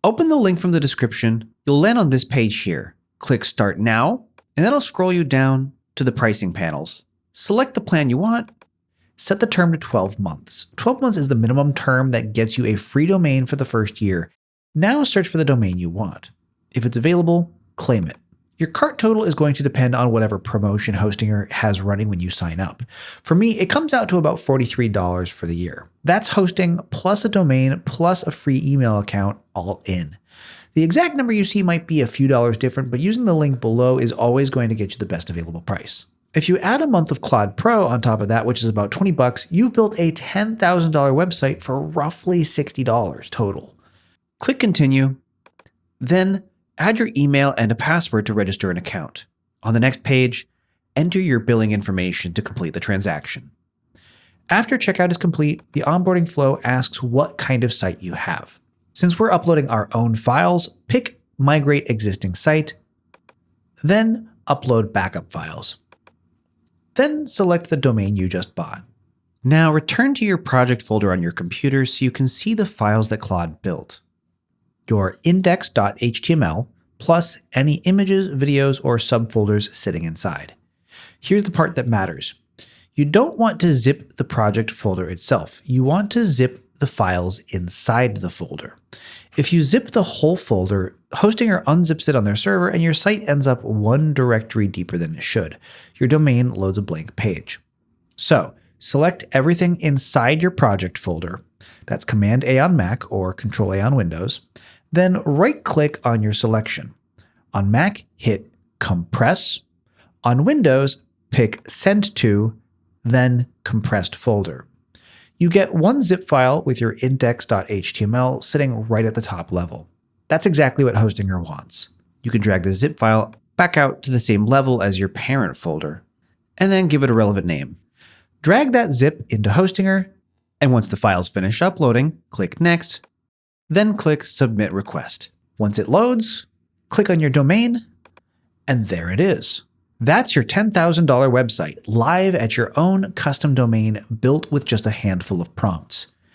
Open the link from the description. You'll land on this page here. Click Start Now, and that'll scroll you down to the pricing panels. Select the plan you want. Set the term to 12 months. 12 months is the minimum term that gets you a free domain for the first year. Now search for the domain you want. If it's available, claim it. Your cart total is going to depend on whatever promotion Hostinger has running when you sign up. For me, it comes out to about $43 for the year. That's hosting plus a domain plus a free email account all in. The exact number you see might be a few dollars different, but using the link below is always going to get you the best available price. If you add a month of Claude Pro on top of that, which is about $20, you've built a $10,000 website for roughly $60 total. Click Continue, then add your email and a password to register an account. On the next page, enter your billing information to complete the transaction. After checkout is complete, the onboarding flow asks what kind of site you have. Since we're uploading our own files, pick Migrate Existing Site, then Upload Backup Files. Then select the domain you just bought. Now return to your project folder on your computer so you can see the files that Claude built. Your index.html plus any images, videos, or subfolders sitting inside. Here's the part that matters. You don't want to zip the project folder itself. You want to zip the files inside the folder. If you zip the whole folder, Hostinger unzips it on their server and your site ends up one directory deeper than it should. Your domain loads a blank page. So select everything inside your project folder. That's Command A on Mac or Control A on Windows. Then right-click on your selection. On Mac, hit Compress. On Windows, pick Send To, then Compressed Folder. You get one zip file with your index.html sitting right at the top level. That's exactly what Hostinger wants. You can drag the zip file back out to the same level as your parent folder, and then give it a relevant name. Drag that zip into Hostinger, and once the files finish uploading, click Next, then click Submit Request. Once it loads, click on your domain, and there it is. That's your $10,000 website, live at your own custom domain built with just a handful of prompts.